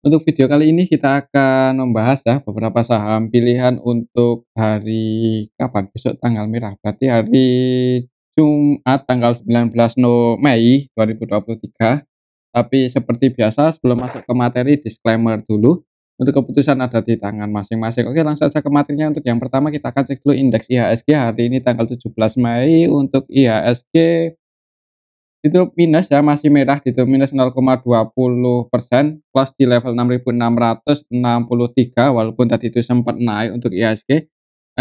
Untuk video kali ini kita akan membahas ya beberapa saham pilihan untuk hari kapan? Besok tanggal merah, berarti hari Jumat tanggal 19 Mei 2023. Tapi seperti biasa sebelum masuk ke materi disclaimer dulu. Untuk keputusan ada di tangan masing-masing. Oke, langsung saja ke materinya. Untuk yang pertama kita akan cek dulu indeks IHSG hari ini tanggal 17 Mei. Untuk IHSG itu minus ya, masih merah gitu, minus 0,20%, close di level 6.663 walaupun tadi itu sempat naik untuk IHSG.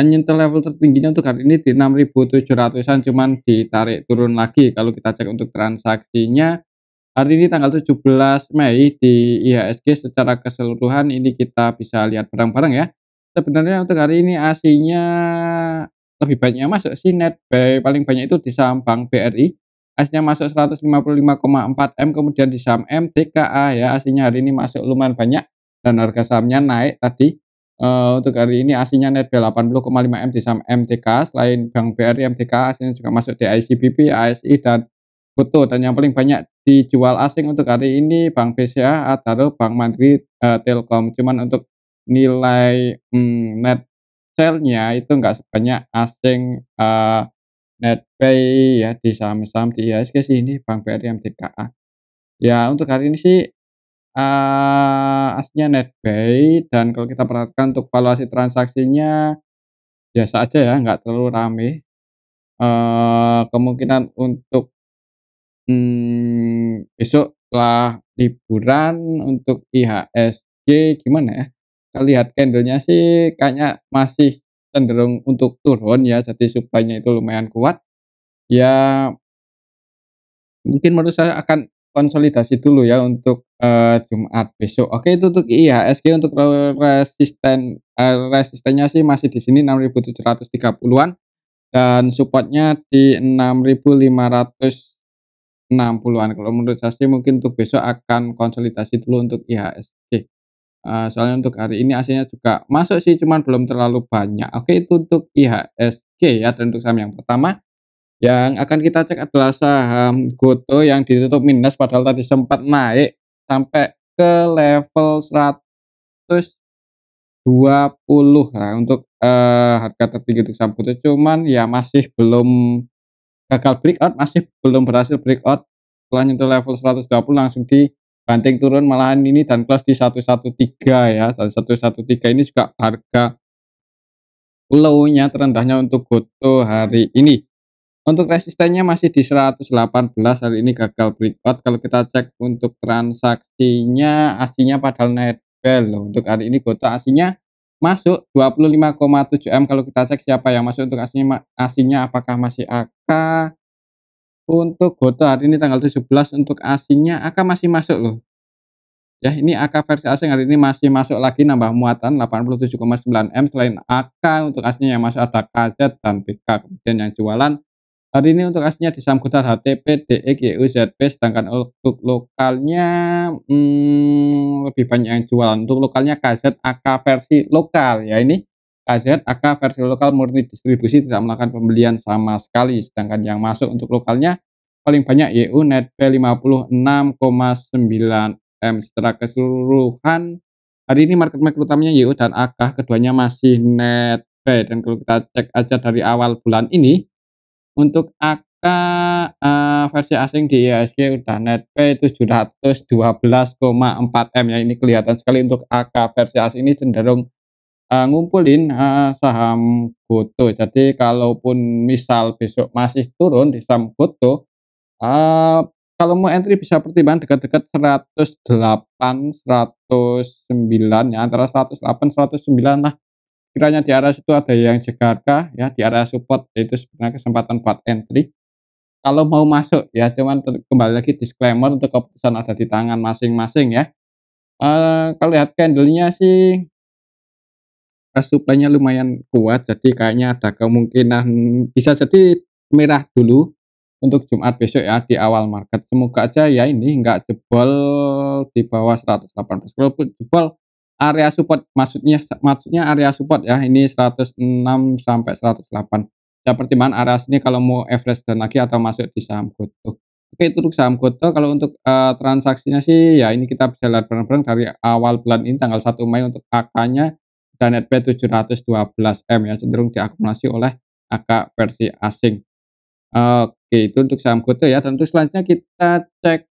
Nyentuh level tertingginya untuk hari ini di 6.700-an cuman ditarik turun lagi. Kalau kita cek untuk transaksinya hari ini tanggal 17 Mei di IHSG secara keseluruhan ini kita bisa lihat bareng-bareng ya. Sebenarnya untuk hari ini ASI-nya lebih banyak yang masuk sih, net buy paling banyak itu di saham Bank BRI. ASI-nya masuk 155,4 M, kemudian di saham MTKA ya, ASI-nya hari ini masuk lumayan banyak dan harga sahamnya naik tadi. Untuk hari ini ASI-nya net buy 80,5 M di saham MTKA. Selain Bank BRI, MTKA ASI-nya juga masuk di ICBP, ASI dan Gotoh, dan yang paling banyak dijual asing untuk hari ini Bank BCA, Adaro, Bank Mandiri, Telkom. Cuman untuk nilai, net sale-nya itu enggak sebanyak asing, net buy ya di saham-saham di IHSG sih ini Bank BRI, MTKA. Ya untuk hari ini sih, aslinya net buy, dan kalau kita perhatikan untuk valuasi transaksinya biasa aja ya, nggak terlalu rame. Kemungkinan untuk besok setelah liburan untuk IHSG gimana ya, kita lihat candle-nya sih kayaknya masih cenderung untuk turun ya, jadi supply-nya itu lumayan kuat. Ya mungkin menurut saya akan konsolidasi dulu ya untuk, Jumat besok. Oke, itu untuk IHSG. Untuk resistennya sih masih di sini 6.730-an dan support-nya di 6.560-an. Kalau menurut saya sih mungkin untuk besok akan konsolidasi dulu untuk IHSG. Soalnya untuk hari ini aslinya juga masuk sih, cuman belum terlalu banyak. Oke, itu untuk IHSG ya. Dan untuk saham yang pertama yang akan kita cek adalah saham Gotoh yang ditutup minus padahal tadi sempat naik sampai ke level 120. Nah, untuk, harga tertinggi untuk saham Gotoh, cuman ya masih belum gagal breakout, masih belum berhasil breakout. Setelah nyentuh level 120 langsung dibanting turun malahan ini dan close di 113 ya. 113 ini juga harga low-nya terendahnya untuk Gotoh hari ini. Untuk resistennya masih di 118, hari ini gagal breakout. Kalau kita cek untuk transaksinya, ASI-nya padahal net buy loh. Untuk hari ini Gotoh ASI-nya masuk 25,7 M. Kalau kita cek siapa yang masuk untuk ASI-nya apakah masih AK. Untuk Gotoh hari ini tanggal 17 untuk ASI-nya AK masih masuk loh. Ya, ini AK versi asing hari ini masih masuk lagi, nambah muatan 87,9 M. Selain AK untuk ASI-nya yang masuk ada KZ dan BK. Kemudian yang jualan hari ini untuk aslinya di saham Gotoh HTP, DE, GU, ZP, sedangkan untuk lokalnya lebih banyak yang jualan. Untuk lokalnya KZ, AK versi lokal ya, ini KZ, AK versi lokal murni distribusi, tidak melakukan pembelian sama sekali. Sedangkan yang masuk untuk lokalnya paling banyak YU net buy 56,9 M. Secara keseluruhan hari ini market maker utamanya YU dan AK, keduanya masih net buy. Dan kalau kita cek aja dari awal bulan ini untuk AK, versi asing di IHSG udah net buy 712,4 M ya. Ini kelihatan sekali untuk AK versi asing ini cenderung, ngumpulin, saham Gotoh. Jadi kalaupun misal besok masih turun di saham Gotoh, kalau mau entry bisa pertimbangan dekat-dekat 108, 109 ya, antara 108, 109 lah. Kiranya di area situ ada yang jaga harga ya, di area support itu sebenarnya kesempatan buat entry. Kalau mau masuk ya, cuman kembali lagi disclaimer untuk keputusan ada di tangan masing-masing ya. Kalau lihat candle-nya sih supply-nya lumayan kuat, jadi kayaknya ada kemungkinan bisa jadi merah dulu untuk Jumat besok ya di awal market. Semoga aja ya ini nggak jebol di bawah 118. Kalaupun jebol area support, maksudnya area support ya, ini 106 sampai 108. Ya pertimbangan area sini kalau mau average dan lagi atau masuk di saham Gotoh. Oke, itu untuk saham Gotoh. Kalau untuk, transaksinya sih ya ini kita bisa lihat bareng-bareng dari awal bulan ini tanggal 1 Mei untuk AK-nya dan netbuy 712 M ya, cenderung diakumulasi oleh AK versi asing. Oke, itu untuk saham Gotoh ya, dan untuk selanjutnya kita cek,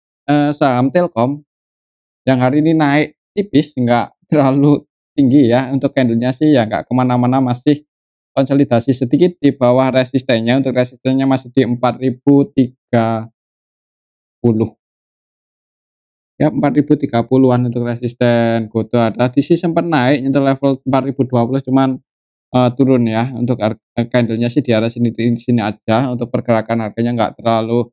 saham Telkom yang hari ini naik tipis, nggak terlalu tinggi ya, untuk candlenya sih ya nggak kemana-mana, masih konsolidasi sedikit di bawah resistennya, untuk resistennya masih di 4.030. Ya 4.030-an untuk resisten Gotoh ada, di sini sempat naik nyentuh level 4.020 cuman, turun ya, untuk candlenya sih di arah sini di sini aja, untuk pergerakan harganya nggak terlalu,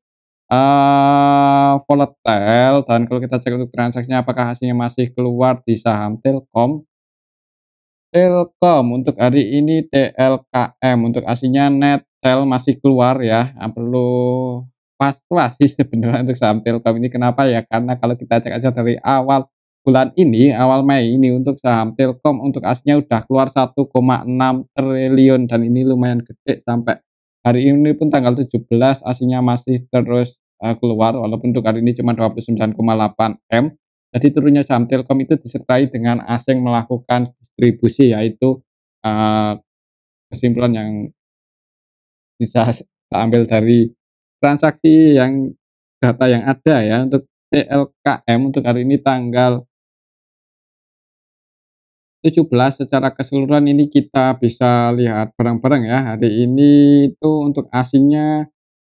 volatile. Dan kalau kita cek untuk transaksinya apakah hasilnya masih keluar di saham Telkom. Telkom untuk hari ini TLKM untuk aslinya net sell masih keluar ya, perlu was-was sih sebenarnya untuk saham Telkom ini. Kenapa ya? Karena kalau kita cek aja dari awal bulan ini, awal Mei ini untuk saham Telkom untuk aslinya udah keluar 1,6 triliun dan ini lumayan gede, sampai hari ini pun tanggal 17 aslinya masih terus, keluar walaupun untuk hari ini cuma 29,8 M. Jadi turunnya saham Telkom itu disertai dengan asing melakukan distribusi, yaitu, eee, kesimpulan yang bisa kita ambil dari transaksi yang data yang ada ya. Untuk TLKM untuk hari ini tanggal 17 secara keseluruhan ini kita bisa lihat bareng-bareng ya. Hari ini itu untuk asingnya,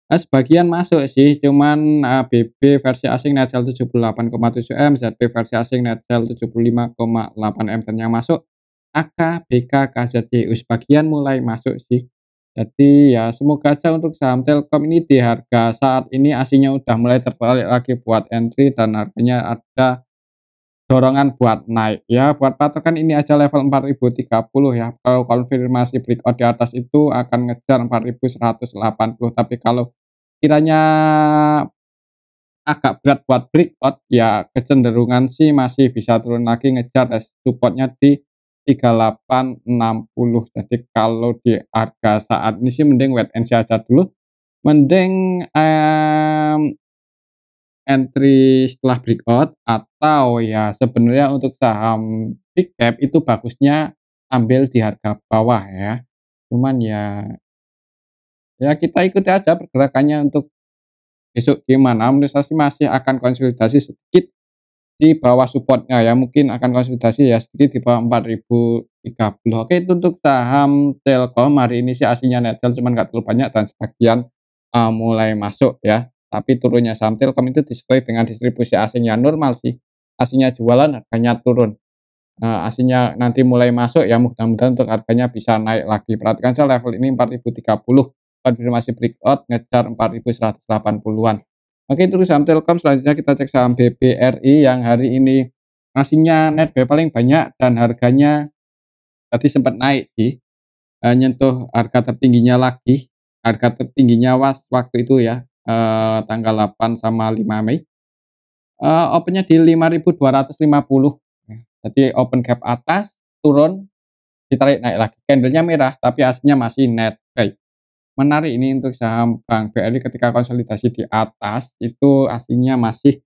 sebagian masuk sih, cuman, BB versi asing net sell 78,7 M, ZB versi asing net sell 75,8 M, dan yang masuk AK, BK, KZDU sebagian mulai masuk sih. Jadi ya semoga aja untuk saham Telkom ini di harga saat ini aslinya udah mulai tertarik lagi buat entry dan harganya ada dorongan buat naik ya. Buat patokan ini aja level 4.030 ya. Kalau konfirmasi breakout di atas itu akan ngejar 4.180, tapi kalau kiranya agak berat buat breakout, ya kecenderungan sih masih bisa turun lagi ngejar supportnya di 3860. Jadi kalau di harga saat ini sih mending wait and see aja dulu, mending, entry setelah breakout, atau ya sebenarnya untuk saham big cap itu bagusnya ambil di harga bawah ya. Cuman ya kita ikuti aja pergerakannya untuk besok gimana. Menurut saya sih masih akan konsolidasi sedikit di bawah supportnya ya, mungkin akan konsolidasi ya sedikit di bawah 4.030. Oke, itu untuk saham Telkom hari ini sih aslinya net sell cuman nggak terlalu banyak dan sebagian, mulai masuk ya. Tapi turunnya saham Telkom itu disertai dengan distribusi asing yang normal sih, aslinya jualan harganya turun, aslinya nanti mulai masuk ya, mudah-mudahan untuk harganya bisa naik lagi. Perhatikan saja level ini 4.030, konfirmasi breakout ngejar 4.180-an. Oke, itu saham Telkom. Selanjutnya kita cek saham BBRI yang hari ini ngasihnya netbuy paling banyak dan harganya tadi sempat naik sih, nyentuh harga tertingginya lagi, harga tertingginya waktu itu ya, tanggal 8 sama 5 Mei, opennya di 5.250 ya. Jadi open gap atas, turun, ditarik naik lagi, candlenya merah tapi aslinya masih netbuy. Menarik ini untuk saham Bank BRI ketika konsolidasi di atas, itu aslinya masih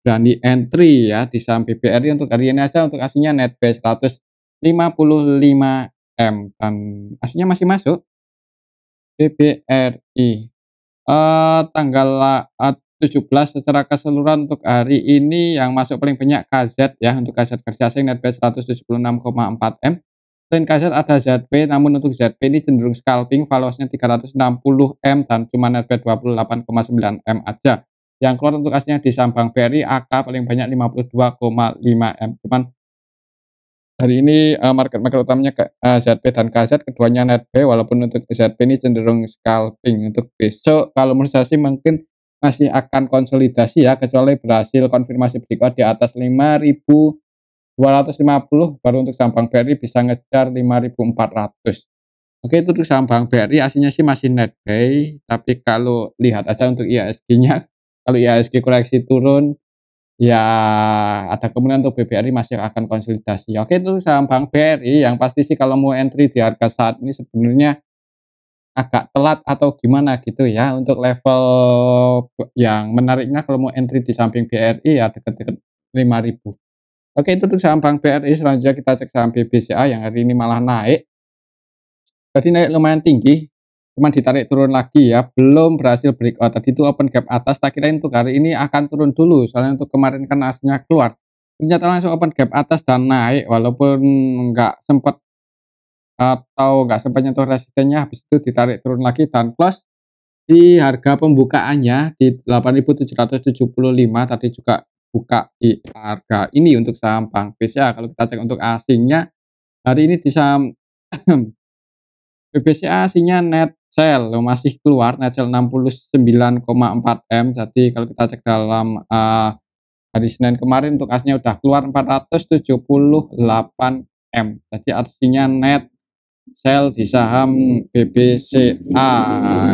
berani entry ya di saham BBRI. Untuk hari ini aja untuk aslinya netbuy 155 M dan aslinya masih masuk BBRI. Tanggal 17 secara keseluruhan untuk hari ini yang masuk paling banyak KZ ya, untuk KZ versi asing netbuy 176,4 M. Selain KZ ada ZB, namun untuk ZB ini cenderung scalping, valuasinya 360 M dan cuma netbuy 28,9 M aja. Yang keluar untuk aslinya di saham Bank BRI AK paling banyak 52,5 M. Cuman hari ini, market utamanya ZB dan KZ, keduanya netbuy, walaupun untuk ZB ini cenderung scalping. Untuk besok kalau menurut saya sih mungkin masih akan konsolidasi ya, kecuali berhasil konfirmasi breakout di atas 5.250, baru untuk saham Bank BRI bisa ngejar 5.400. Oke, itu untuk saham Bank BRI aslinya sih masih netbuy, tapi kalau lihat aja untuk IHSG-nya, kalau IHSG koreksi turun, ya ada kemungkinan untuk BBRI masih akan konsolidasi. Oke, itu saham Bank BRI yang pasti sih kalau mau entry di harga saat ini sebenarnya agak telat atau gimana gitu ya untuk level yang menariknya kalau mau entry di samping BRI ya deket-deket 5.000. Oke itu tuh saham Bank BRI, selanjutnya kita cek saham BBCA yang hari ini malah naik. Jadi naik lumayan tinggi, cuman ditarik turun lagi ya, belum berhasil breakout. Tadi itu open gap atas, tak kirain untuk hari ini akan turun dulu, soalnya untuk kemarin kan aslinya keluar. Ternyata langsung open gap atas dan naik, walaupun nggak sempat atau nggak sempat nyentuh resistennya, habis itu ditarik turun lagi dan close di harga pembukaannya di 8.775, tadi juga buka di harga ini untuk saham Bank BCA. Kalau kita cek untuk asingnya, hari ini di saham BBCA aslinya net sell masih keluar net sell 69,4 M. Jadi kalau kita cek dalam hari Senin kemarin untuk aslinya udah keluar 478 M. Jadi artinya net sell di saham BBCA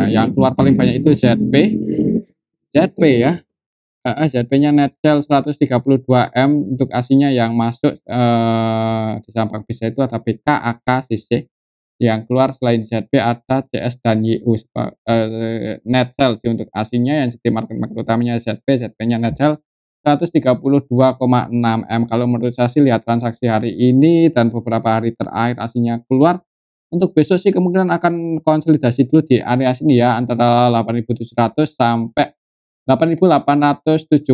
yang keluar paling banyak itu ZP ya. ZP-nya net sell 132 M. Untuk aslinya yang masuk di saham Bank BCA itu ada BK, AK, CC. Yang keluar selain ZP ada CS dan YU, net sell untuk aslinya yang jadi market utamanya ZP-nya net sell 132,6 M. Kalau menurut saya sih lihat transaksi hari ini dan beberapa hari terakhir aslinya keluar, untuk besok sih kemungkinan akan konsolidasi dulu di area sini ya, antara 8.700 sampai 8.875.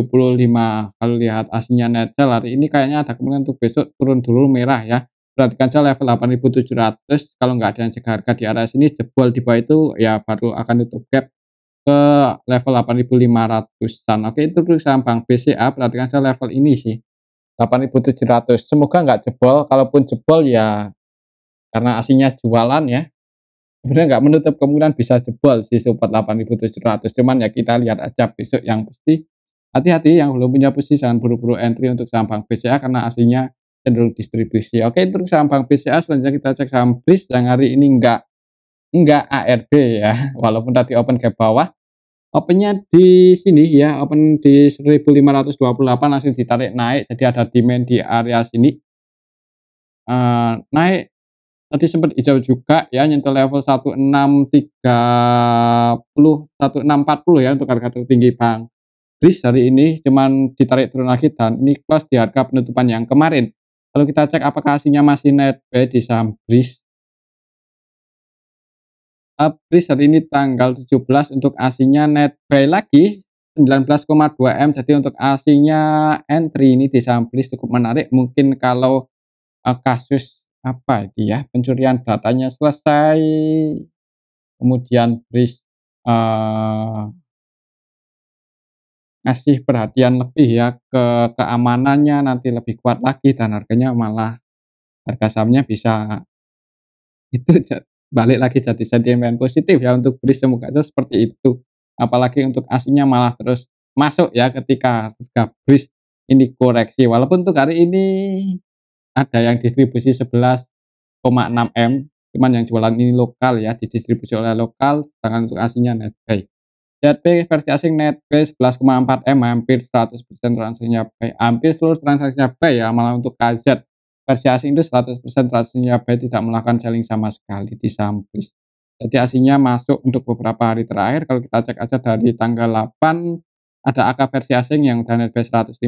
Kalau lihat aslinya net sell hari ini kayaknya ada kemungkinan untuk besok turun dulu merah ya. Perhatikan saja level 8.700, kalau nggak ada yang cek harga di area sini jebol di bawah itu ya baru akan tutup gap ke level 8.500-an. Oke itu dulu saham Bank BCA, perhatikan saja level ini sih 8.700. Semoga nggak jebol, kalaupun jebol ya karena aslinya jualan ya. Sebenarnya nggak menutup kemungkinan bisa jebol di support 8.700, cuman ya kita lihat aja besok. Yang pasti hati-hati yang belum punya posisi jangan buru-buru entry untuk saham Bank BCA karena aslinya cenderung distribusi. Oke untuk saham Bank BCA selanjutnya kita cek saham BRIS yang hari ini enggak ARB ya, walaupun tadi open gap bawah, opennya di sini ya, open di 1528 langsung ditarik naik, jadi ada demand di area sini. Naik tadi sempat hijau juga ya, nyentuh level 1640 ya untuk harga tertinggi Bank BRIS hari ini, cuman ditarik turun lagi dan ini close di harga penutupan yang kemarin. Kalau kita cek apakah aslinya masih net buy di saham BRIS. BRIS hari ini tanggal 17 untuk aslinya net buy lagi 19,2 M. Jadi untuk aslinya entry ini di saham BRIS cukup menarik. Mungkin kalau kasus apa itu ya, pencurian datanya selesai, kemudian BRIS ngasih perhatian lebih ya ke keamanannya, nanti lebih kuat lagi dan harganya malah harga sahamnya bisa itu balik lagi jadi sentimen positif ya untuk BRIS, semoga aja seperti itu. Apalagi untuk aslinya malah terus masuk ya ketika harga BRIS ini koreksi. Walaupun untuk hari ini ada yang distribusi 11,6 M, cuman yang jualan ini lokal ya, didistribusi oleh lokal, sedangkan untuk aslinya net buy. ZP versi asing net buy 11,4 M, hampir 100% transaksinya buy, hampir seluruh transaksinya buy ya, malah untuk KZ versi asing itu 100% transaksinya buy, tidak melakukan selling sama sekali di saham BRIS. Jadi aslinya masuk untuk beberapa hari terakhir, kalau kita cek aja dari tanggal 8 ada AK versi asing yang udah net buy 105,7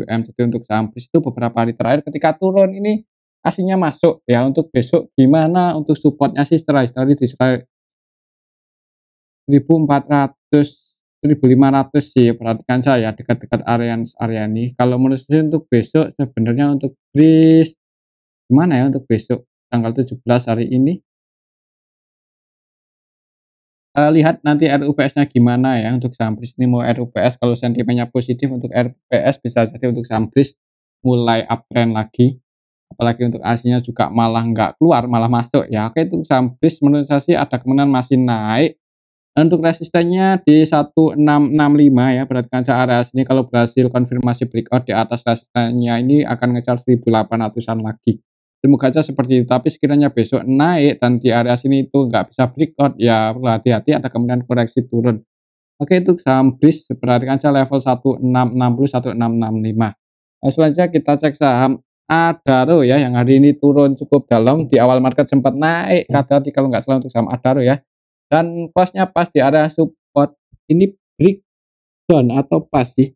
M. Jadi untuk saham BRIS itu beberapa hari terakhir ketika turun ini aslinya masuk ya. Untuk besok gimana, untuk supportnya sih setelah di 1.400, 1.500 sih, perhatikan saya dekat-dekat area ini. Kalau menurut saya untuk besok sebenarnya untuk BRIS gimana ya untuk besok tanggal 17 hari ini. Lihat nanti RUPS-nya gimana ya untuk saham BRIS ini, mau RUPS kalau sentimennya positif untuk RUPS bisa jadi untuk saham BRIS mulai uptrend lagi. Apalagi untuk aslinya juga malah nggak keluar, malah masuk ya. Oke itu saham BRIS menurut saya sih ada kemungkinan masih naik. Untuk resistennya di 1665 ya, perhatikan area sini kalau berhasil konfirmasi breakout di atas resistennya ini akan ngejar 1.800-an lagi. Semoga aja seperti itu, tapi sekiranya besok naik dan di area sini itu nggak bisa breakout ya perlu hati-hati, ada kemungkinan koreksi turun. Oke itu saham BRIS, perhatikan saja level 1660, 1665. Nah, selanjutnya kita cek saham Adaro ya, yang hari ini turun cukup dalam, di awal market sempat naik, hati-hati kalau nggak salah untuk saham Adaro ya. dan close-nya pas di area support. Ini breakdown atau pas sih?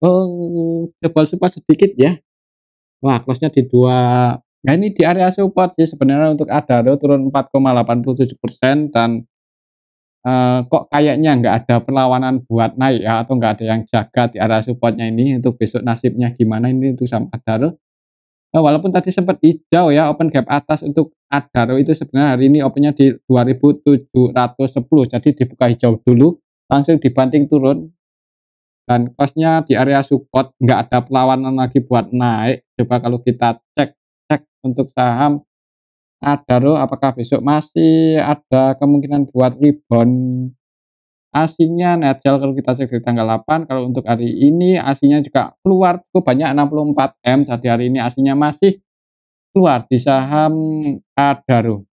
Oh, coba support sedikit ya. Wah, close-nya di nah ini di area support sih sebenarnya untuk Adaro turun 4,87% dan kok kayaknya nggak ada perlawanan buat naik ya, atau nggak ada yang jaga di area supportnya ini, untuk besok nasibnya gimana ini untuk saham Adaro. Walaupun tadi sempat hijau ya, open gap atas untuk Adaro itu sebenarnya hari ini opennya di 2.710, jadi dibuka hijau dulu, langsung dibanting turun, dan close-nya di area support, nggak ada perlawanan lagi buat naik. Coba kalau kita cek cek untuk saham Adaro, apakah besok masih ada kemungkinan buat rebound ASINnya netgel kalau kita cek di tanggal 8, kalau untuk hari ini ASINnya juga keluar cukup banyak 64 M, jadi hari ini ASINnya masih keluar di saham Adaro.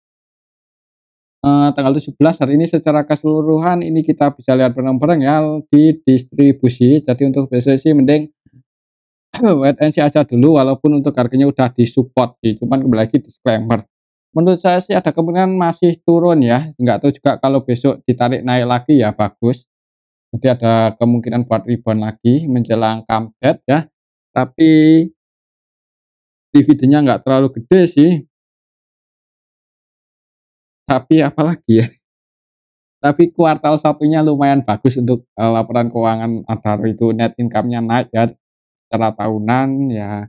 Tanggal 17 hari ini secara keseluruhan ini kita bisa lihat bareng-bareng ya di distribusi. Jadi untuk besok sih mending wait and see aja dulu, walaupun untuk harganya udah disupport sih, cuman kembali lagi disclaimer. Menurut saya sih ada kemungkinan masih turun ya, nggak tahu juga kalau besok ditarik naik lagi ya bagus. Jadi ada kemungkinan buat rebound lagi menjelang comeback ya. Tapi dividennya nggak terlalu gede sih. Tapi apalagi ya. Tapi kuartal satunya lumayan bagus untuk laporan keuangan Adaro itu net income-nya naik ya secara tahunan ya.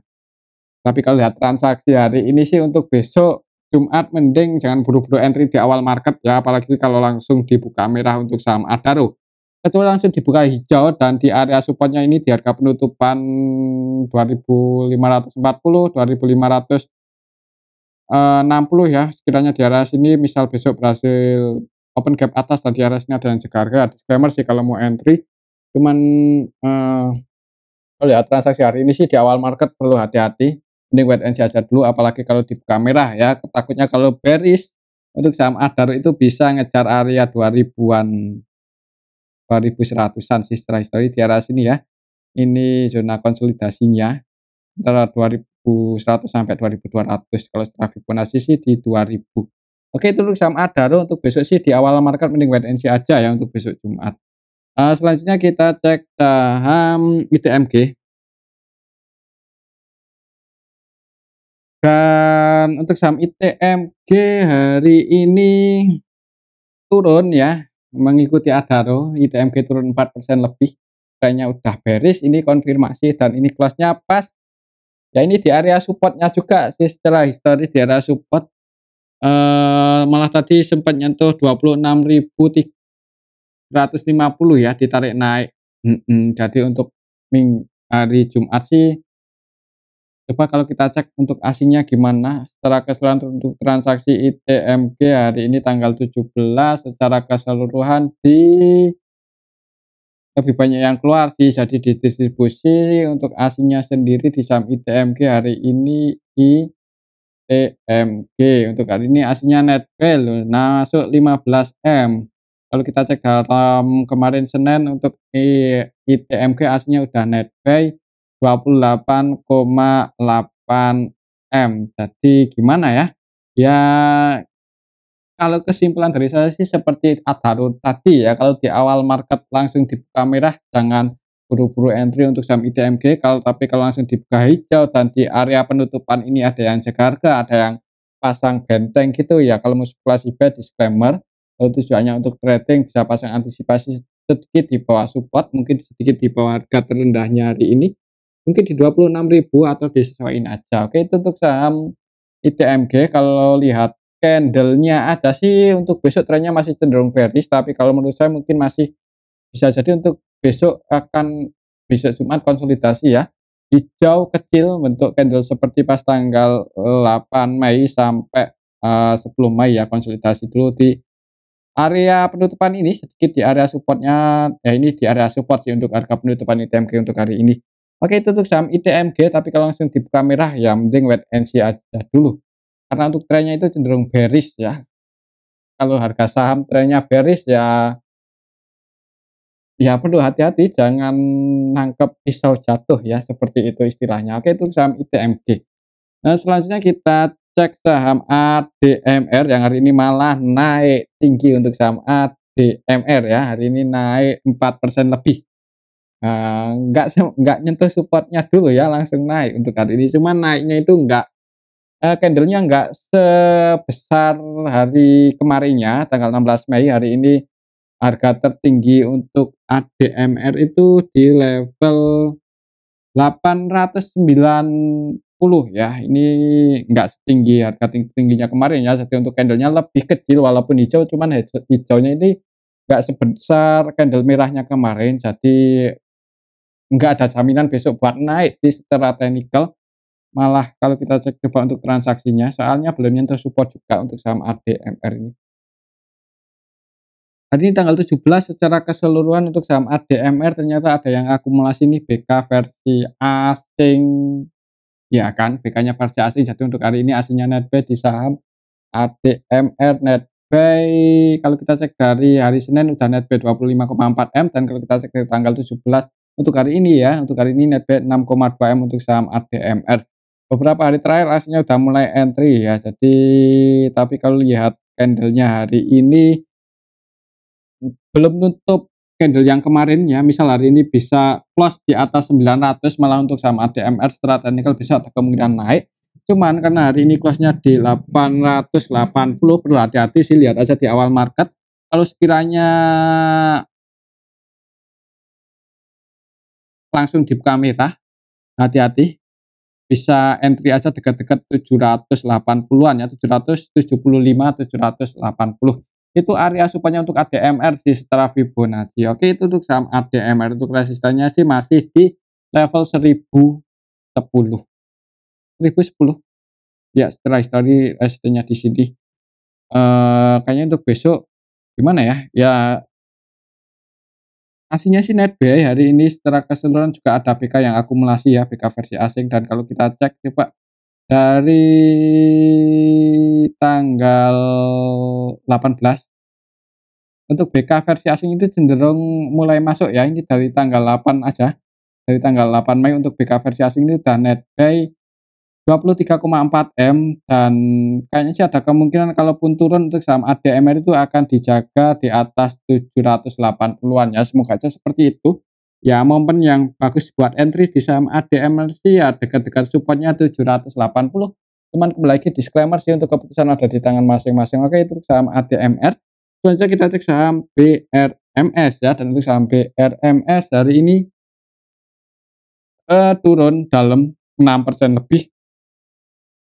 Tapi kalau lihat transaksi hari ini sih untuk besok Jumat mending jangan buru-buru entry di awal market ya, apalagi kalau langsung dibuka merah untuk saham Adaro. Kecuali langsung dibuka hijau dan di area supportnya ini di harga penutupan 2540, 2560 ya. Sekiranya di area sini misal besok berhasil open gap atas dan di area sini ada yang jaga harga, disclaimer sih kalau mau entry. Cuman kalau lihat transaksi hari ini sih di awal market perlu hati-hati. Mending wait and see aja dulu, apalagi kalau dibuka merah ya. Takutnya kalau bearish untuk saham Adaro itu bisa ngejar area 2000-an, 2100-an sih setelah histori di area sini ya. Ini zona konsolidasinya antara 2100 sampai 2200. Kalau setelah Fibonacci sih di 2000. Oke, itu untuk saham Adaro. Untuk besok sih di awal market mending wait and see aja ya untuk besok Jumat. Selanjutnya kita cek saham ITMG. Dan untuk saham ITMG hari ini turun ya, mengikuti Adaro. ITMG turun 4% lebih, kayaknya udah bearish, ini konfirmasi dan ini close-nya pas. Ya ini di area support-nya juga sih, secara historis di area support. Malah tadi sempat nyentuh 26.350 ya, ditarik naik. Jadi untuk hari Jumat sih coba kalau kita cek untuk ASINnya gimana, secara keseluruhan untuk transaksi ITMG hari ini tanggal 17 secara keseluruhan lebih banyak yang keluar sih, jadi di distribusi untuk ASINnya sendiri di saham ITMG hari ini ITMG untuk hari ini ASINnya net buy loh, masuk 15 M. Kalau kita cek dalam kemarin Senin untuk ITMG ASINnya udah net buy 28,8 M. Jadi gimana ya? Ya kalau kesimpulan dari saya sih seperti Adaro tadi ya, kalau di awal market langsung dibuka merah jangan buru-buru entry untuk saham ITMG, tapi kalau langsung dibuka hijau dan di area penutupan ini ada yang jaga harga, ada yang pasang benteng gitu ya, kalau mau spekulasi buy disclaimer, kalau tujuannya untuk trading bisa pasang antisipasi sedikit di bawah support, mungkin sedikit di bawah harga terendahnya hari ini, mungkin di 26.000 atau disesuaikan aja. Oke, itu untuk saham ITMG. Kalau lihat candlenya aja sih untuk besok trennya masih cenderung bearish, tapi kalau menurut saya mungkin masih bisa jadi untuk besok akan besok Jumat konsolidasi ya. Hijau kecil bentuk candle seperti pas tanggal 8 Mei sampai 10 Mei ya, konsolidasi dulu di area penutupan ini, sedikit di area supportnya ya, ini di area support sih untuk harga penutupan ITMG untuk hari ini. Oke, itu untuk saham ITMG, tapi kalau langsung dibuka merah ya mending wait and see aja dulu. Karena untuk trennya itu cenderung bearish ya. Kalau harga saham trennya bearish ya perlu hati-hati, jangan nangkep pisau jatuh ya, seperti itu istilahnya. Oke, itu saham ITMG. Nah, selanjutnya kita cek saham ADMR yang hari ini malah naik tinggi untuk saham ADMR ya, hari ini naik 4% lebih. Nggak nyentuh supportnya dulu ya, langsung naik untuk hari ini, cuman naiknya itu candlenya nggak sebesar hari kemarinnya, tanggal 16 Mei. Hari ini harga tertinggi untuk ADMR itu di level 890 ya, ini nggak setinggi harga tingginya kemarin ya, jadi untuk candlenya lebih kecil walaupun hijau, cuman hijaunya ini nggak sebesar candle merahnya kemarin, jadi nggak ada jaminan besok buat naik sih secara teknikal. Malah kalau kita cek coba untuk transaksinya, soalnya belum nyentuh support juga untuk saham ADMR ini. Hari ini tanggal 17 secara keseluruhan untuk saham ADMR ternyata ada yang akumulasi nih BK versi asing. Ya kan, BK-nya versi asing, jadi untuk hari ini aslinya netbuy di saham ADMR netbuy kalau kita cek dari hari Senin udah netbuy 25,4 M, dan kalau kita cek dari tanggal 17 untuk hari ini ya, untuk hari ini netbuy 6,2 M untuk saham ADMR. Beberapa hari terakhir aslinya udah mulai entry ya, jadi tapi kalau lihat candlenya hari ini belum nutup candle yang kemarin ya, misal hari ini bisa close di atas 900, malah untuk saham ADMR secara teknikal bisa ada kemungkinan naik. Cuman karena hari ini close-nya di 880, perlu hati-hati sih, lihat aja di awal market. Kalau sekiranya langsung dibuka merah, hati-hati, bisa entry aja dekat-dekat 780-an ya, 775, 780. Itu area support-nya untuk ADMR sih secara Fibonacci. Oke, itu untuk saham ADMR, untuk resistannya sih masih di level 1010. 1010. Ya, setelah history resistennya di sini. Kayaknya untuk besok gimana ya? Ya aslinya sih netbuy hari ini secara keseluruhan juga ada BK yang akumulasi ya, BK versi asing, dan kalau kita cek coba dari tanggal 18 untuk BK versi asing itu cenderung mulai masuk ya, ini dari tanggal 8 aja. Dari tanggal 8 Mei untuk BK versi asing ini udah netbuy 23,4 M, dan kayaknya sih ada kemungkinan kalaupun turun untuk saham ADMR itu akan dijaga di atas 780-an ya, semoga aja seperti itu. Ya momen yang bagus buat entry di saham ADMR sih ya dekat-dekat supportnya 780. Cuman kembali lagi disclaimer sih, untuk keputusan ada di tangan masing-masing. Oke, itu saham ADMR. Selanjutnya kita cek saham BRMS ya, dan untuk saham BRMS hari ini turun dalam 6% lebih,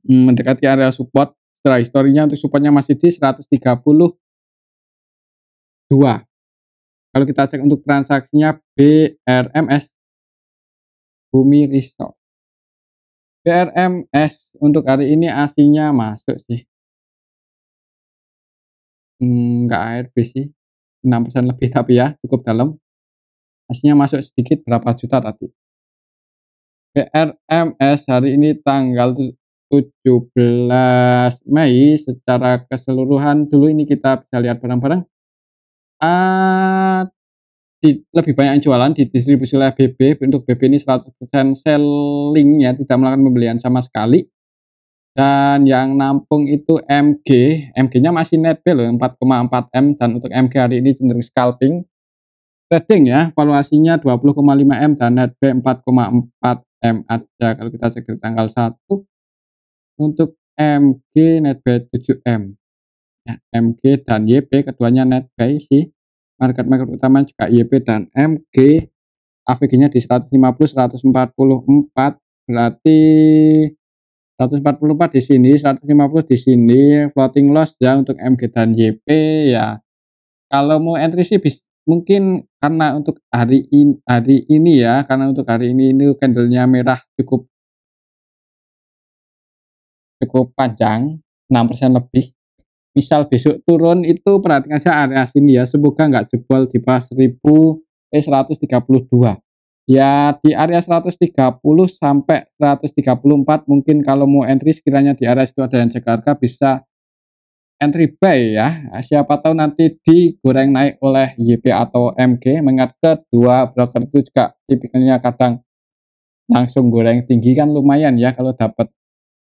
mendekati area support. Setelah historinya untuk supportnya masih di 132. Kalau kita cek untuk transaksinya BRMS, Bumi Resource. BRMS untuk hari ini aslinya masuk sih. Nggak ARB sih, 6% lebih, tapi ya cukup dalam. Aslinya masuk sedikit berapa juta tadi. BRMS hari ini tanggal 17 Mei secara keseluruhan dulu ini kita bisa lihat bareng-bareng. Lebih banyak yang jualan di distribusi oleh BB. Untuk BB ini 100% selling ya, tidak melakukan pembelian sama sekali. Dan yang nampung itu MG, MG-nya masih netbuy loh 4,4 M, dan untuk MG hari ini cenderung scalping trading ya, valuasinya 20,5 M dan netbuy 4,4 M aja. Kalau kita cek dari tanggal 1 untuk MG netbuy 7 M ya, MG dan YP keduanya netbuy sih. Market utama juga YP dan MG. AVG-nya di 150, 144, berarti 144 di sini, 150 di sini, floating loss ya untuk MG dan YP ya. Kalau mau entry sih mungkin karena untuk hari ini ya, karena untuk hari ini candlenya merah cukup panjang, 6% lebih. Misal besok turun itu perhatikan saja area sini ya, semoga nggak jebol di bawah 132. Ya di area 130 sampai 134 mungkin kalau mau entry sekiranya di area situ ada yang jaga harga bisa entry buy ya. Siapa tahu nanti digoreng naik oleh YP atau MG, mengingat kedua broker itu juga tipikalnya kadang langsung goreng tinggi kan lumayan ya kalau dapat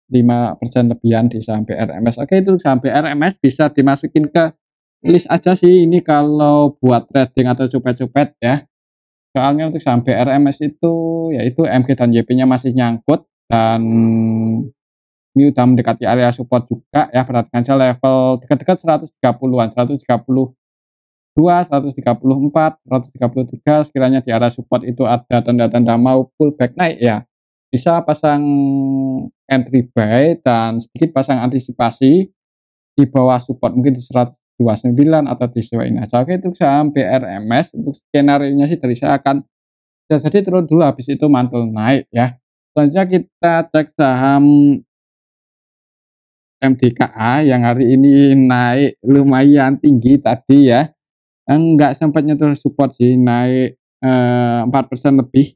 5% lebihan di saham BRMS. Oke, itu saham BRMS bisa dimasukin ke list aja sih ini kalau buat trading atau copet-copet ya. Soalnya untuk saham BRMS itu, yaitu MG dan YP-nya masih nyangkut dan ini udah mendekati area support juga ya, perhatikan saja level dekat-dekat 130-an, 132, 134, 133 sekiranya di area support itu ada tanda-tanda mau pullback naik ya, bisa pasang entry buy dan sedikit pasang antisipasi di bawah support mungkin di 129 atau disesuaiin aja. Oke, itu saham BRMS untuk skenario-nya sih dari saya akan bisa jadi turun dulu habis itu mantul naik ya. Selanjutnya kita cek saham MDKA yang hari ini naik lumayan tinggi tadi ya, enggak sempat nyentuh support sih, naik 4% lebih.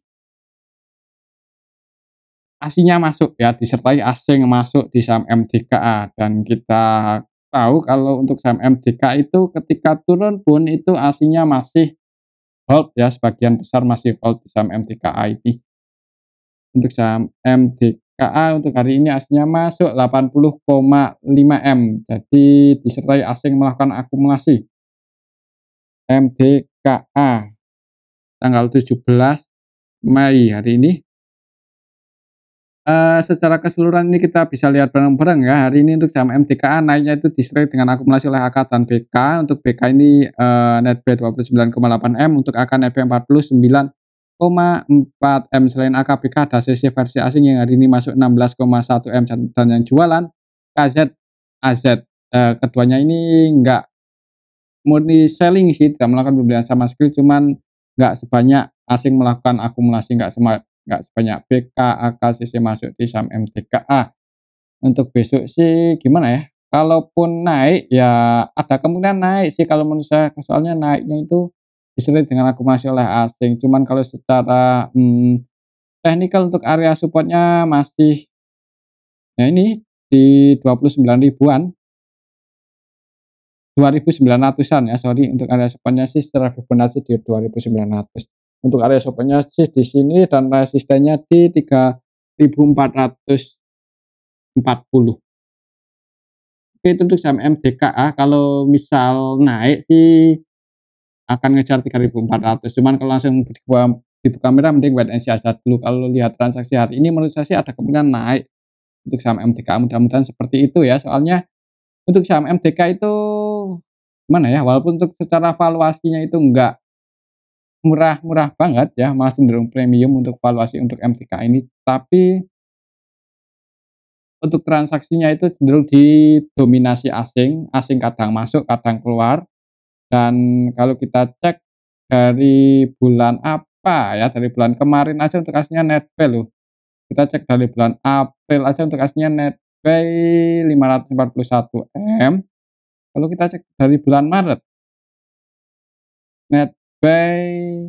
Asingnya masuk ya, disertai asing masuk di saham MDKA dan kita tahu kalau untuk saham MDKA itu ketika turun pun itu asingnya masih hold ya, sebagian besar masih hold di saham MDKA ini. Untuk saham MDKA untuk hari ini aslinya masuk 80,5 M. Jadi disertai asing melakukan akumulasi. MDKA tanggal 17 Mei hari ini. Secara keseluruhan ini kita bisa lihat bareng-bareng ya. Hari ini untuk saham MDKA naiknya itu disertai dengan akumulasi oleh AK dan BK. Untuk BK ini net B 29,8 M, untuk AK net B 49,4 M. Selain AK BK ada CC versi asing yang hari ini masuk 16,1 M dan yang jualan KZ AZ. Keduanya ini enggak murni selling sih, tidak melakukan pembelian sama sekali, cuman nggak sebanyak asing melakukan akumulasi, nggak sebanyak BK, AK, CC masuk di saham MDKA. Untuk besok sih gimana ya, kalaupun naik ya ada kemungkinan naik sih kalau menurut saya, soalnya naiknya itu disertai dengan akumulasi oleh asing. Cuman kalau secara teknikal untuk area supportnya masih ya ini di 29 ribuan, 2.900-an ya, sorry, untuk area supportnya sih secara Fibonacci di 2.900. Untuk area supportnya sih di sini dan resistennya di 3.440. Oke, itu untuk saham MDKA kalau misal naik sih akan ngejar 3.400. Cuman kalau langsung dibuka merah mending wait and see aja dulu. Kalau lihat transaksi hari ini menurut saya sih ada kemungkinan naik untuk saham MDKA, mudah-mudahan seperti itu ya. Soalnya untuk saham MDKA itu gimana ya, walaupun untuk secara valuasinya itu enggak murah-murah banget ya, malah cenderung premium untuk valuasi untuk MDKA ini, tapi untuk transaksinya itu cenderung didominasi asing, asing kadang masuk kadang keluar. Dan kalau kita cek dari bulan apa ya, dari bulan kemarin aja untuk aslinya netbuy loh, kita cek dari bulan April aja untuk aslinya netbuy 541 M. Kalau kita cek dari bulan Maret, netbuy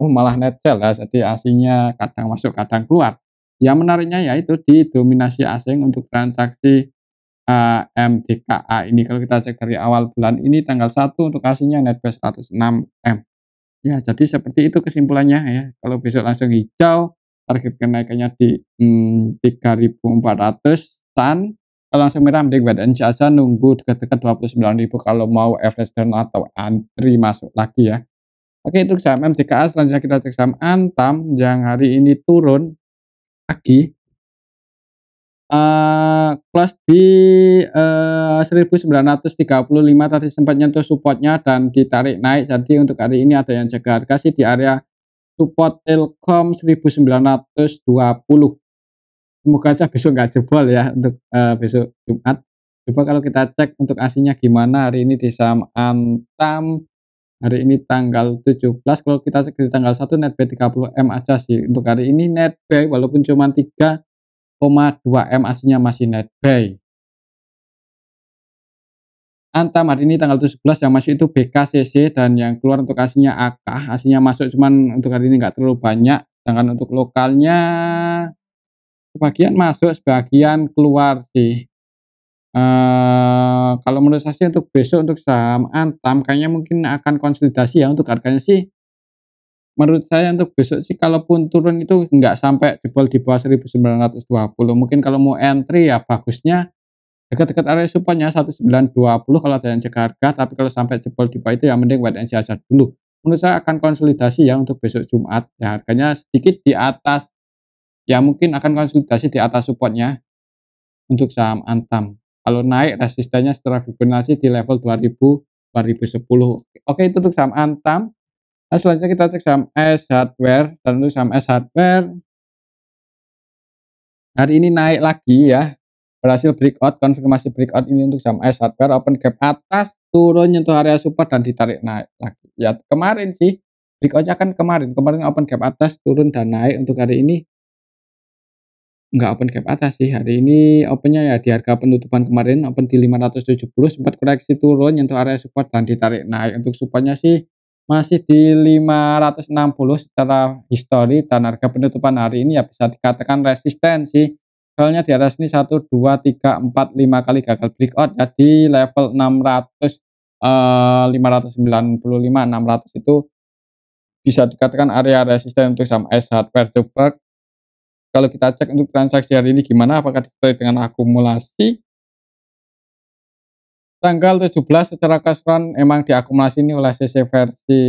malah net sell ya, jadi aslinya kadang masuk kadang keluar. Yang menariknya yaitu didominasi asing untuk transaksi MDKA ini. Kalau kita cek dari awal bulan ini tanggal 1 untuk aslinya netbuy 106 M. Ya, jadi seperti itu kesimpulannya ya. Kalau besok langsung hijau, target kenaikannya di 3.400-an. Kalau langsung merah mending wait and see aja, nunggu dekat-dekat 29.000 kalau mau average down atau antri masuk lagi ya. Oke, itu saham MDKA. Selanjutnya kita cek saham Antam yang hari ini turun lagi. Close di 1935 tadi sempat nyentuh supportnya dan ditarik naik. Jadi untuk hari ini ada yang jaga harga sih di area support Telkom 1920. Semoga aja besok nggak jebol ya untuk besok Jumat. Coba kalau kita cek untuk aslinya gimana hari ini di saham Antam. Hari ini tanggal 17, kalau kita cek di tanggal 1 netbuy 30 M aja sih. Untuk hari ini netbuy walaupun cuma 3,2 M aslinya masih netbuy. Antam hari ini tanggal 17 yang masuk itu BKCC dan yang keluar untuk aslinya AK. Aslinya masuk cuman untuk hari ini nggak terlalu banyak. Sedangkan untuk lokalnya sebagian masuk, sebagian keluar sih. Kalau menurut saya sih untuk besok untuk saham Antam kayaknya mungkin akan konsolidasi ya, untuk harganya sih menurut saya untuk besok sih kalaupun turun itu nggak sampai jebol di bawah 1920, mungkin kalau mau entry ya bagusnya dekat-dekat area support-nya 1920 kalau ada yang jaga harga, tapi kalau sampai jebol di bawah itu ya mending wait and see aja dulu. Menurut saya akan konsolidasi ya untuk besok Jumat, ya harganya sedikit di atas, ya mungkin akan konsolidasi di atas support-nya untuk saham Antam. Kalau naik resistennya setelah Fibonacci di level 2000, 2010. Oke, itu untuk saham Antam. Nah, selanjutnya kita cek saham S Hardware, dan untuk saham S Hardware hari ini naik lagi ya, berhasil breakout, konfirmasi breakout ini untuk saham S Hardware, open gap atas, turun nyentuh area support dan ditarik naik lagi. Ya kemarin sih, breakout-nya kan kemarin open gap atas, turun dan naik. Untuk hari ini nggak open gap atas sih, hari ini opennya ya di harga penutupan kemarin, open di 570, sempat koreksi turun nyentuh area support dan ditarik naik. Untuk supportnya sih masih di 560 secara histori, dan harga penutupan hari ini ya bisa dikatakan resisten sih. Soalnya di atas ini 1, 2, 3, 4, 5 kali gagal breakout ya di level 600, 595, 600 itu bisa dikatakan area resisten untuk saham S Hardware. Coba kalau kita cek untuk transaksi hari ini gimana, apakah disertai dengan akumulasi? Tanggal 17 secara keseluruhan emang diakumulasi ini oleh CC versi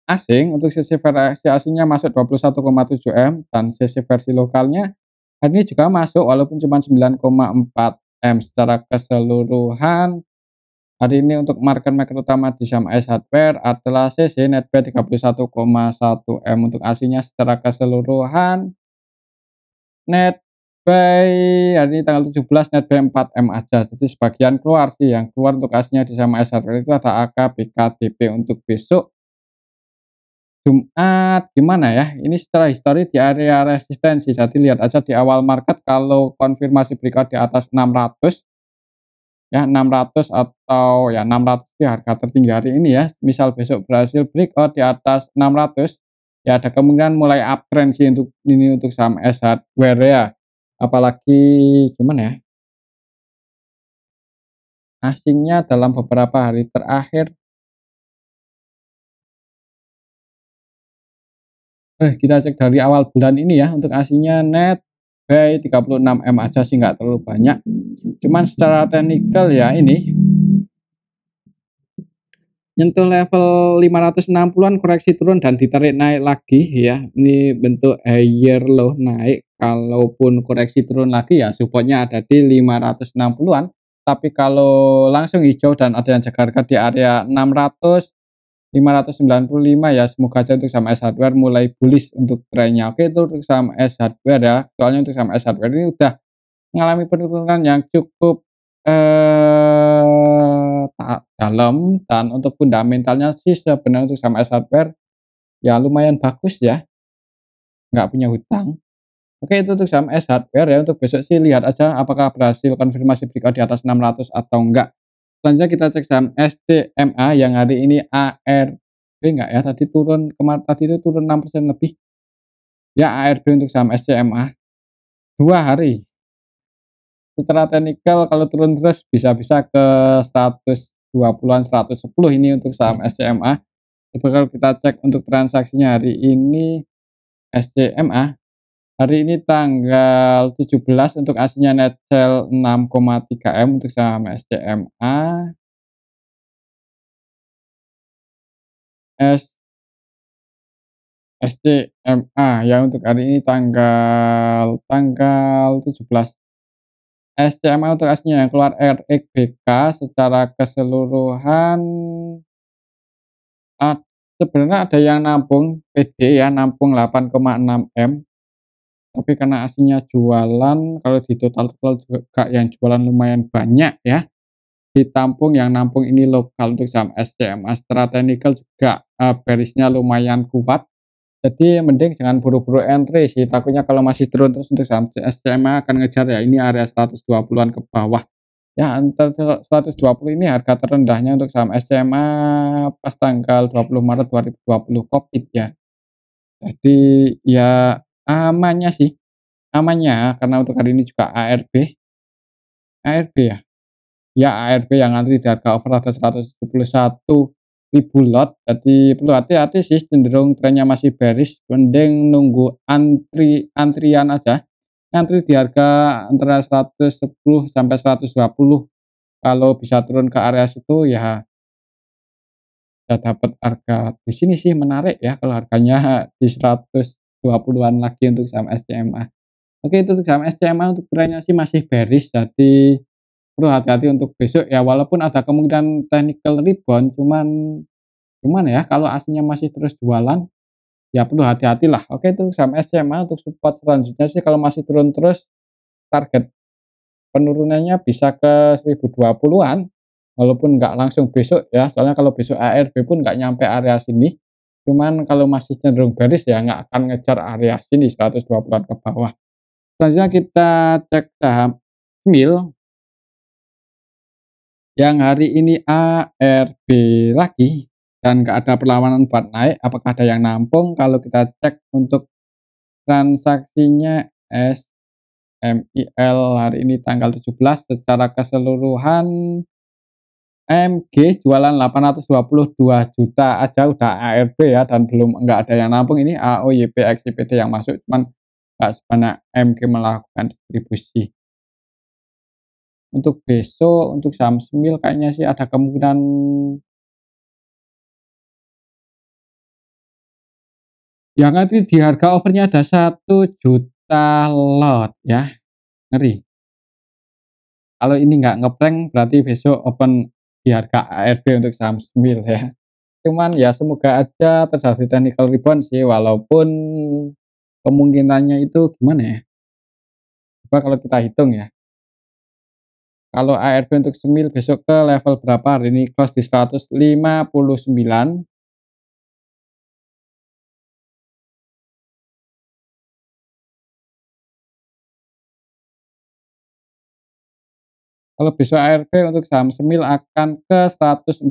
asing. Untuk CC versi asingnya masuk 21,7 M, dan CC versi lokalnya hari ini juga masuk walaupun cuma 9,4 M. Secara keseluruhan hari ini untuk market utama di saham S Hardware adalah CC netbuy 31,1 M. Untuk asingnya secara keseluruhan netbuy hari ini tanggal 17 netbuy 4 M aja. Jadi sebagian keluar sih, yang keluar untuk aslinya di saham S Hardware itu ada AK, BKTP. Untuk besok Jumat gimana ya? Ini secara histori di area resistensi. Jadi lihat aja di awal market kalau konfirmasi breakout di atas 600 ya, 600 atau ya 600 di harga tertinggi hari ini ya. Misal besok berhasil breakout di atas 600, ya ada kemungkinan mulai uptrend sih untuk ini untuk saham S Hardware ya. Apalagi gimana ya? Asingnya dalam beberapa hari terakhir kita cek dari awal bulan ini ya, untuk asingnya net buy 36 M aja sih, nggak terlalu banyak. Cuman secara teknikal ya ini nyentuh level 560-an koreksi turun dan ditarik naik lagi ya. Ini bentuk higher low naik. Kalaupun koreksi turun lagi ya supportnya ada di 560-an. Tapi kalau langsung hijau dan ada yang jaga harga di area 600, 595 ya, semoga aja untuk saham S Hardware mulai bullish untuk trennya. Oke, itu untuk saham S Hardware ya. Soalnya untuk saham S Hardware ini udah mengalami penurunan yang cukup dalam, dan untuk fundamentalnya sih sebenarnya untuk saham S Hardware ya lumayan bagus ya, nggak punya hutang. Oke, itu untuk saham S Hardware ya. Untuk besok sih lihat aja apakah berhasil konfirmasi breakout di atas 600 atau enggak. Selanjutnya kita cek saham SCMA yang hari ini ARB enggak ya, tadi turun, kemarin tadi itu turun 6% lebih. Ya ARB untuk saham SCMA 2 hari. Secara teknikal kalau turun terus bisa-bisa ke 120-an, 110 ini untuk saham SCMA. Coba kalau kita cek untuk transaksinya hari ini SCMA, hari ini tanggal 17 untuk aslinya net sell 6,3 M untuk saham SCMA. SCMA ya untuk hari ini tanggal 17. SCMA untuk aslinya yang keluar RXBK secara keseluruhan Eee, sebenarnya ada yang nampung PD ya, nampung 8,6 M, tapi karena aslinya jualan, kalau di total-total juga yang jualan lumayan banyak ya, ditampung yang nampung ini lokal untuk saham SCMA. Secara teknikal juga, bearish-nya lumayan kuat, jadi mending jangan buru-buru entry sih, takutnya kalau masih turun terus untuk saham SCMA akan ngejar ya ini area 120-an ke bawah. Ya, antar 120 ini harga terendahnya untuk saham SCMA pas tanggal 20 Maret 2020 Covid ya. Jadi ya amannya sih, amannya karena untuk hari ini juga ARB, ARB ya? Ya ARB yang ngantri di harga over atas 171. lot, jadi perlu hati-hati sih, cenderung trennya masih bearish, mending nunggu antrian aja, ngantri di harga antara 110 sampai 120. Kalau bisa turun ke area situ ya bisa dapat harga di sini sih menarik ya, kalau harganya di 120-an lagi untuk saham SCMA. Oke, itu untuk saham SCMA untuk trennya sih masih bearish, jadi perlu hati-hati untuk besok ya, walaupun ada kemungkinan technical rebound, cuman ya kalau aslinya masih terus jualan, ya perlu hati-hatilah. Oke, itu saham SCMA. Untuk support selanjutnya sih kalau masih turun terus, target penurunannya bisa ke 1020-an, walaupun nggak langsung besok ya, soalnya kalau besok ARB pun nggak nyampe area sini, cuman kalau masih cenderung bearish ya nggak akan ngejar area sini 120-an ke bawah. Selanjutnya kita cek saham MIL yang hari ini ARB lagi dan nggak ada perlawanan buat naik. Apakah ada yang nampung? Kalau kita cek untuk transaksinya SMIL hari ini tanggal 17 secara keseluruhan MG jualan 822 juta aja udah ARB ya, dan belum nggak ada yang nampung. Ini AOYP XYPD yang masuk, cuman nggak sebanyak MG melakukan distribusi. Untuk besok, untuk saham SMIL kayaknya sih ada kemungkinan yang nanti di harga overnya ada 1 juta lot ya, ngeri. Kalau ini nggak ngeprank berarti besok open di harga ARB untuk saham SMIL ya. Cuman ya semoga aja terjadi technical rebound sih, walaupun kemungkinannya itu gimana ya, coba kalau kita hitung ya. Kalau ARB untuk SMIL besok ke level berapa, hari ini close di 159. Kalau besok ARB untuk saham SMIL akan ke 148.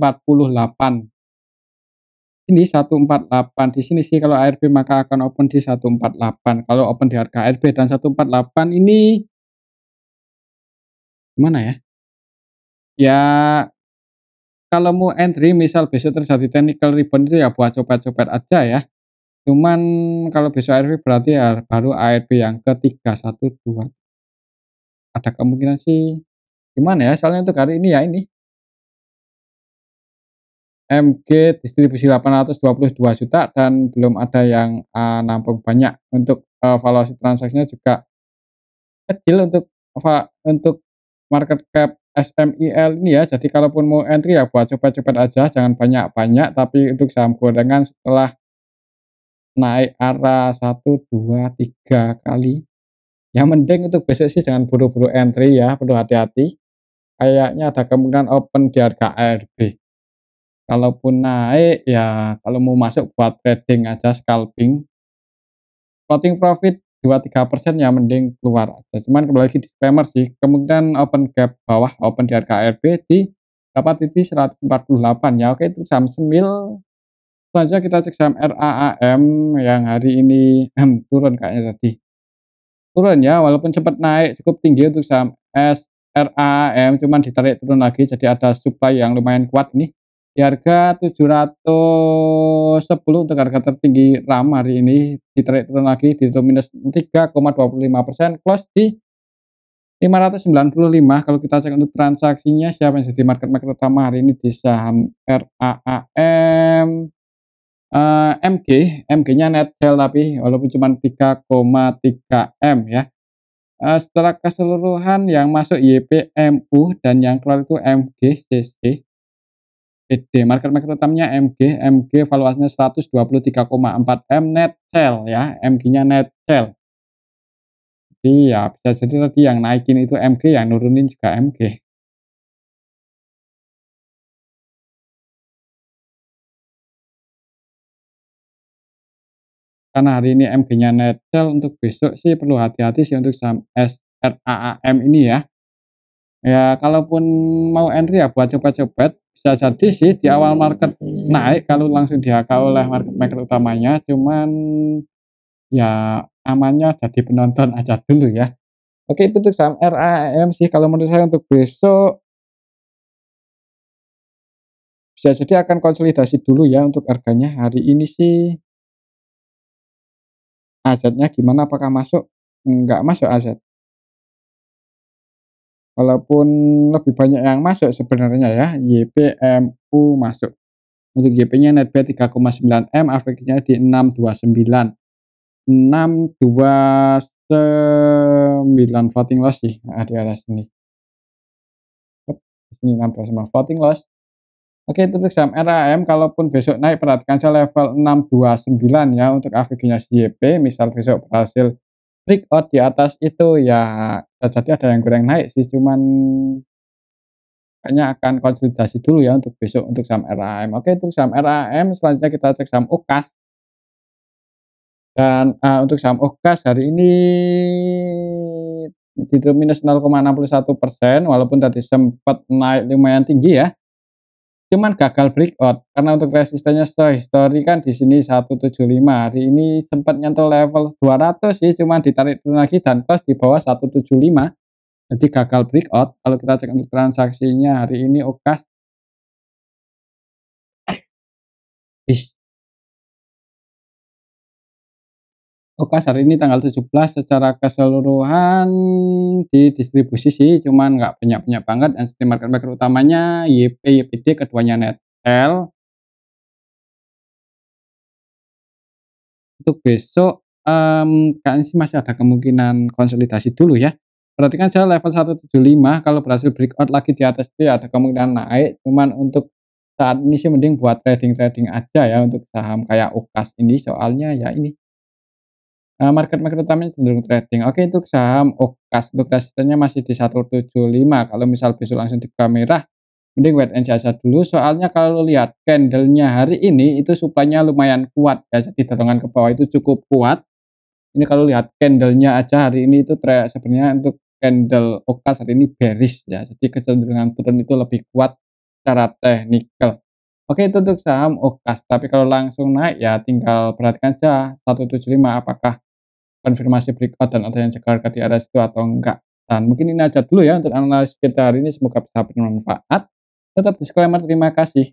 Ini 148 di sini sih kalau ARB, maka akan open di 148. Kalau open di harga ARB dan 148 ini gimana ya? Ya kalau mau entry misal besok terjadi technical rebound itu ya buat copet-copet aja ya. Cuman kalau besok ARB berarti ya baru ARB yang ketiga 1, 2. Ada kemungkinan sih gimana ya? Soalnya untuk hari ini ya ini MG distribusi 822 juta dan belum ada yang nampung banyak. Untuk valuasi transaksinya juga kecil untuk market cap SMIL ini ya. Jadi kalaupun mau entry ya buat coba-coba aja, jangan banyak-banyak. Tapi untuk saham gorengan setelah naik arah 1, 2, 3 kali, ya mending untuk besok sih jangan buru-buru entry ya, perlu hati-hati. Kayaknya ada kemungkinan open di harga ARB. Kalaupun naik ya kalau mau masuk buat trading aja, scalping. Floating profit 2-3% ya mending keluar aja. Cuman kembali lagi disclaimer sih, kemungkinan open gap bawah, open di harga ARB di dapat di 148 ya. Oke, itu saham SMIL. Selanjutnya kita cek saham RAAM yang hari ini turun kayaknya tadi. Turun ya, walaupun sempat naik cukup tinggi untuk saham RAAM, cuman ditarik turun lagi, jadi ada supply yang lumayan kuat nih. Di harga 710 untuk harga tertinggi RAM hari ini, ditarik turun lagi, ditutup minus 3,25%, close di 595. Kalau kita cek untuk transaksinya, siapa yang jadi market utama hari ini di saham RAAM, MG-nya net sell tapi walaupun cuma 3,3 M ya. Secara keseluruhan yang masuk YPMU dan yang keluar itu MG, CC, PD. Market utamanya MG valuasinya 123,4 M net sell ya, MG-nya net sell. Jadi ya bisa jadi tadi yang naikin itu MG, yang nurunin juga MG. Karena hari ini MG-nya net sell, untuk besok sih perlu hati-hati sih untuk saham SRAAM ini ya. Ya kalaupun mau entry ya buat coba-coba, bisa jadi sih di awal market naik kalau langsung di-HK oleh market utamanya, cuman ya amannya jadi penonton aja dulu ya. Oke, itu untuk saham RAAM sih kalau menurut saya untuk besok Bisa jadi akan konsolidasi dulu ya untuk harganya. Hari ini sih asetnya gimana, apakah masuk? Enggak masuk aset, walaupun lebih banyak yang masuk sebenarnya ya, YPMU masuk. Untuk YP-nya netbuy 3,9 M, AVG-nya di 629. 629 floating loss sih, di arah sini. Di sini 629 floating loss. Oke, itu untuk saham RAM, kalaupun besok naik perhatikan saja level 629 ya untuk AVG-nya si YP, misal besok berhasil breakout di atas itu ya bisa jadi ada yang kurang naik sih, cuman kayaknya akan konsolidasi dulu ya untuk besok untuk saham RAM. Oke, untuk saham RAM selanjutnya kita cek saham Ukas. Dan, untuk saham Okas hari ini itu minus 0,61%, walaupun tadi sempat naik lumayan tinggi ya, cuman gagal breakout karena untuk resistennya secara histori kan di sini 175, hari ini sempat nyentuh level 200 sih, cuman ditarik turun lagi dan close di bawah 175, jadi gagal breakout. Kalau kita cek untuk transaksinya hari ini Okas, ih, Okas hari ini tanggal 17 secara keseluruhan didistribusi sih, cuman nggak banyak-banyak banget, yang seperti market maker utamanya YP, YPD, keduanya Netel. Untuk besok, kayaknya sih masih ada kemungkinan konsolidasi dulu ya. Perhatikan saja level 175 kalau berhasil breakout lagi di atas itu ya ada kemungkinan naik, cuman untuk saat ini sih mending buat trading-trading aja ya untuk saham kayak Okas ini, soalnya ya ini market utamanya cenderung trading. Oke, untuk saham Okas, untuk resistennya masih di 175, kalau misal besok langsung dibuka merah, mending wait and see aja dulu, soalnya kalau lihat candle-nya hari ini itu supply-nya lumayan kuat ya, jadi dorongan ke bawah itu cukup kuat. Ini kalau lihat candle-nya aja hari ini itu sebenarnya untuk candle Okas hari ini bearish ya, jadi kecenderungan turun itu lebih kuat secara teknikal. Oke, itu untuk saham Okas, tapi kalau langsung naik ya tinggal perhatikan aja 175 apakah konfirmasi breakout dan ada yang jaga harga di area situ atau enggak. Dan mungkin ini aja dulu ya untuk analisis kita hari ini, semoga bisa bermanfaat. Tetap disclaimer, terima kasih.